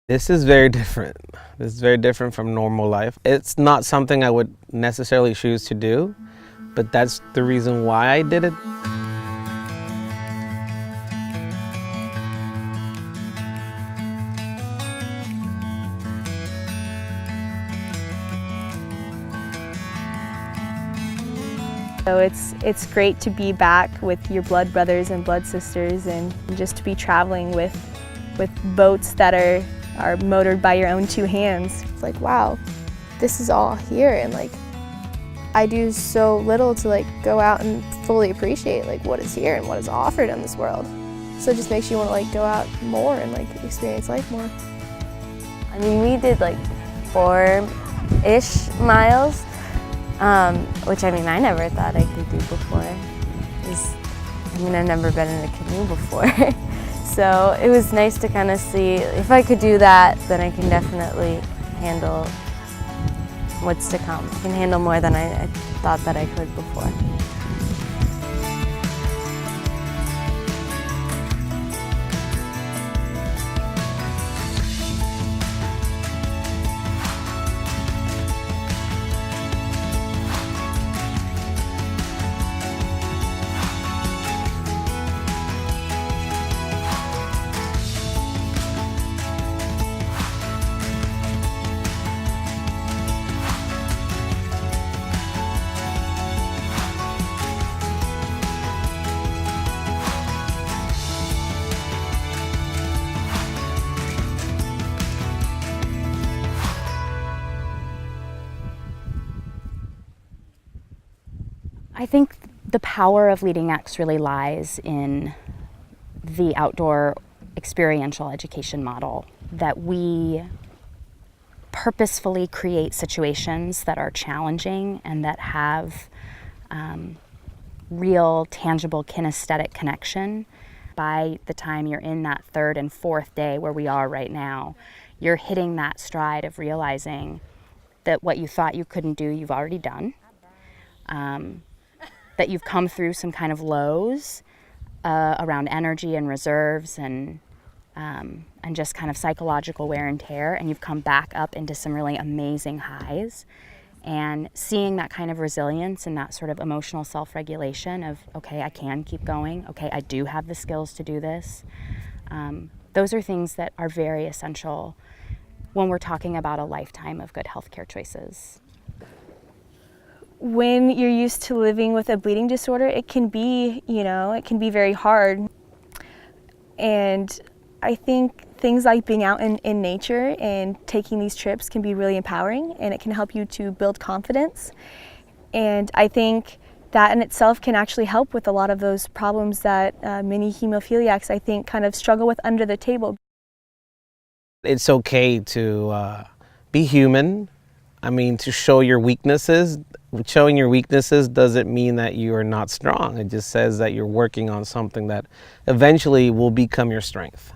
This is very different. This is very different from normal life. It's not something I would necessarily choose to do, but that's the reason why I did it. So it's great to be back with your blood brothers and blood sisters, and just to be traveling with boats that are motored by your own two hands. It's like, wow, this is all here, and like I do so little to like go out and fully appreciate like what is here and what is offered in this world. So it just makes you want to like go out more and like experience life more. I mean, we did like 4-ish miles, which I mean I never thought I could do before. I've never been in a canoe before. So it was nice to kind of see if I could do that, then I can definitely handle what's to come. I can handle more than I thought that I could before. I think the power of Leading X really lies in the outdoor experiential education model, that we purposefully create situations that are challenging and that have real, tangible, kinesthetic connection. By the time you're in that 3rd and 4th day where we are right now, you're hitting that stride of realizing that what you thought you couldn't do, you've already done. That you've come through some kind of lows around energy and reserves and just kind of psychological wear and tear, and you've come back up into some really amazing highs. And seeing that kind of resilience and that sort of emotional self-regulation of, okay, I can keep going, okay, I do have the skills to do this. Those are things that are very essential when we're talking about a lifetime of good healthcare choices. When you're used to living with a bleeding disorder, it can be, it can be very hard. And I think things like being out in nature and taking these trips can be really empowering, and it can help you to build confidence. And I think that in itself can actually help with a lot of those problems that many hemophiliacs, I think, kind of struggle with under the table. It's okay to be human. I mean, to show your weaknesses. Showing your weaknesses doesn't mean that you are not strong. It just says that you're working on something that eventually will become your strength.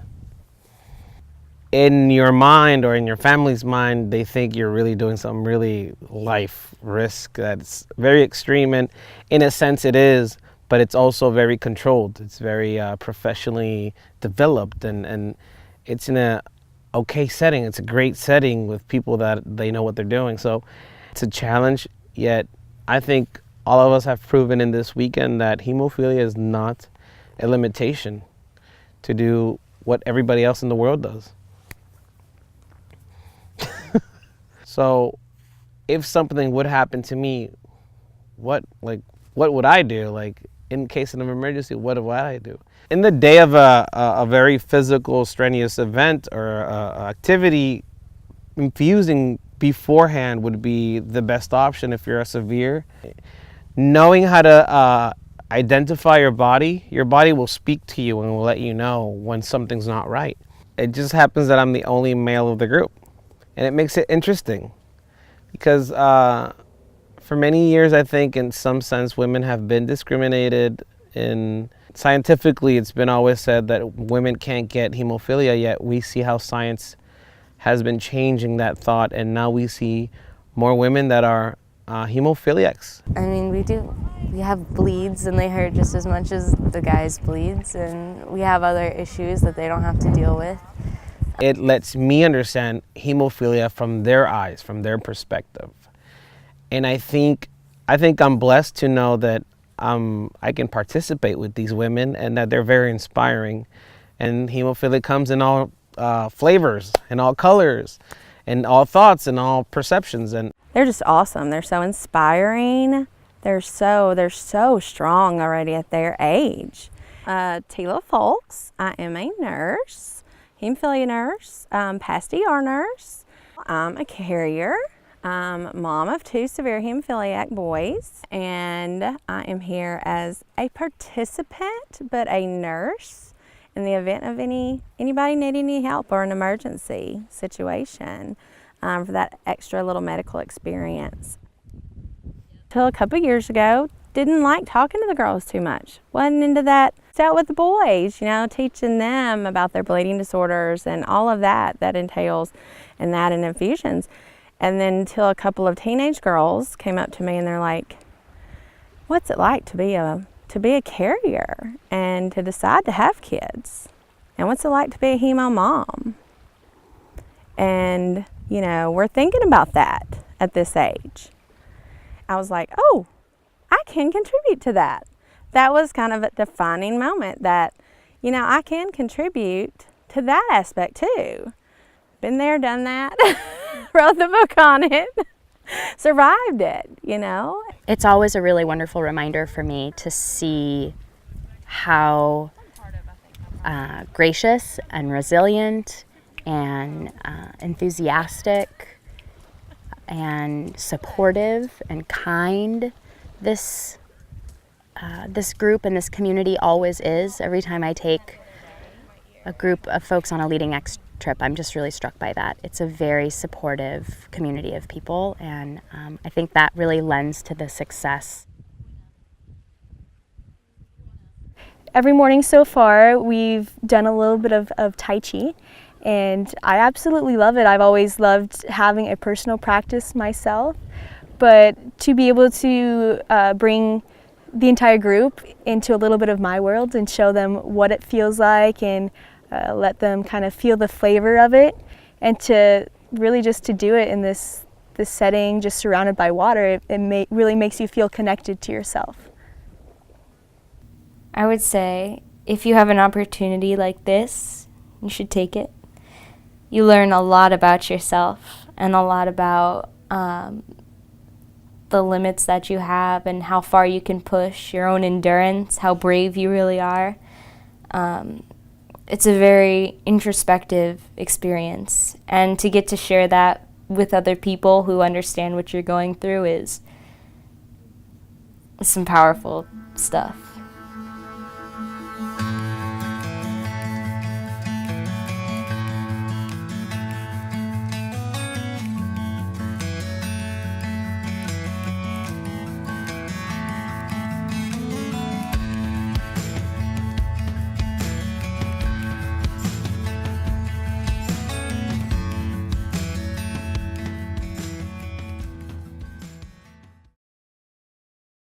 In your mind or in your family's mind, they think you're really doing some really life risk that's very extreme, and in a sense it is, but it's also very controlled. It's very professionally developed, and it's in a okay setting. It's a great setting with people that they know what they're doing. So it's a challenge, yet I think all of us have proven in this weekend that hemophilia is not a limitation to do what everybody else in the world does. So if something would happen to me, what would I do? Like, in case of an emergency, what would I do? In the day of a very physical, strenuous event or activity, infusing beforehand would be the best option if you're a severe. Knowing how to identify your body will speak to you and will let you know when something's not right. It just happens that I'm the only male of the group, and it makes it interesting because for many years, I think in some sense, women have been discriminated. Scientifically, it's been always said that women can't get hemophilia, yet we see how science has been changing that thought, and now we see more women that are hemophiliacs. I mean, we have bleeds and they hurt just as much as the guys' bleeds, and we have other issues that they don't have to deal with. It lets me understand hemophilia from their eyes, from their perspective. And I think I'm blessed to know that I can participate with these women and that they're very inspiring. And hemophilia comes in all flavors and all colors and all thoughts and all perceptions. And they're just awesome. They're so inspiring. They're so strong already at their age. TYLA folks, I am a nurse, hemophilia nurse, past ER nurse. I'm a carrier. Mom of 2 severe hemophiliac boys, and I am here as a participant, but a nurse in the event of anybody needing any help or an emergency situation for that extra little medical experience. Till a couple years ago, didn't like talking to the girls too much. Wasn't into that. Out with the boys, you know, teaching them about their bleeding disorders and all of that entails in that and infusions. And then until a couple of teenage girls came up to me and they're like, what's it like to be a carrier and to decide to have kids? And what's it like to be a hemo mom? And, you know, we're thinking about that at this age. I was like, oh, I can contribute to that. That was kind of a defining moment that, you know, I can contribute to that aspect too. Been there, done that, wrote the book on it, survived it, you know. It's always a really wonderful reminder for me to see how gracious and resilient and enthusiastic and supportive and kind this group and this community always is. Every time I take a group of folks on a Leading X trip, I'm just really struck by that. It's a very supportive community of people, and I think that really lends to the success. Every morning so far, we've done a little bit of Tai Chi, and I absolutely love it. I've always loved having a personal practice myself, but to be able to bring the entire group into a little bit of my world and show them what it feels like and let them kind of feel the flavor of it, and to really just to do it in this setting, just surrounded by water, it really makes you feel connected to yourself. I would say if you have an opportunity like this, you should take it. You learn a lot about yourself and a lot about the limits that you have and how far you can push, your own endurance, how brave you really are. It's a very introspective experience, and to get to share that with other people who understand what you're going through is some powerful stuff.